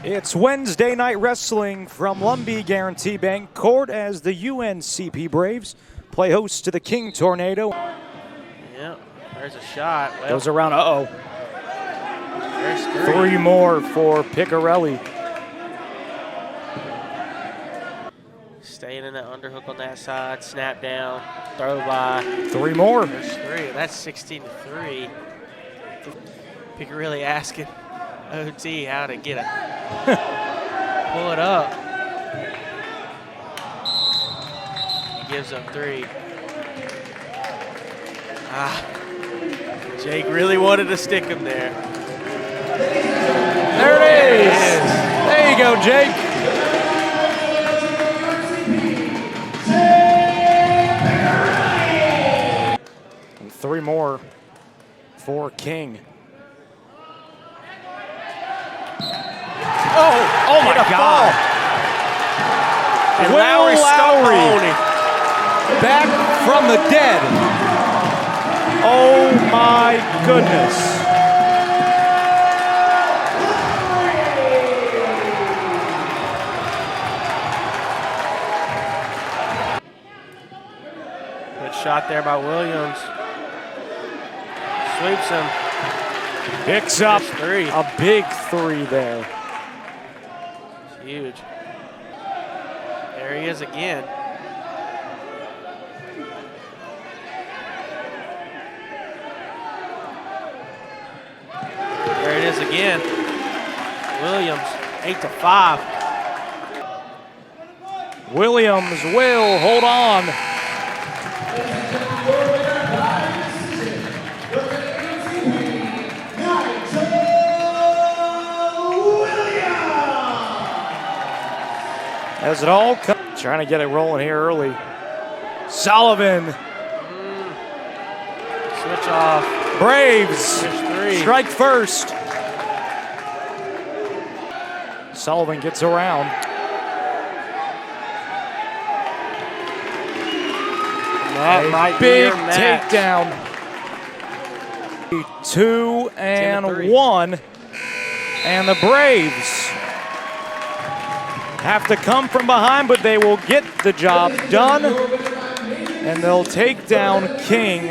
It's Wednesday night wrestling from Lumbee Guarantee Bank Court as the UNCP Braves play host to the King Tornado. Yep, there's a shot. Well, goes around, uh-oh. There's three more for Picarelli. Staying in the underhook on that side, snap down, throw by. Three more. There's three, that's 16-3. Picarelli asking OT how to get it. Pull it up. He gives them three. Jake really wanted to stick him there. There it is. There you go, Jake. And three more for King. Oh my God. And Lowry back from the dead. Oh my goodness. Good shot there by Williams. Sweeps him. Picks up three. A big three there. Huge. There he is again. There it is again. Williams, 8-5. Williams will hold on. As it all comes, trying to get it rolling here early. Sullivan. Switch off. Braves strike first. Sullivan gets around. That might be big your match. takedown. 2-1, and the Braves have to come from behind, but they will get the job done, and they'll take down King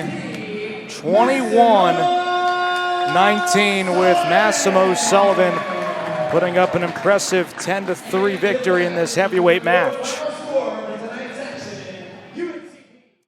21-19 with Massimo Sullivan putting up an impressive 10-3 victory in this heavyweight match.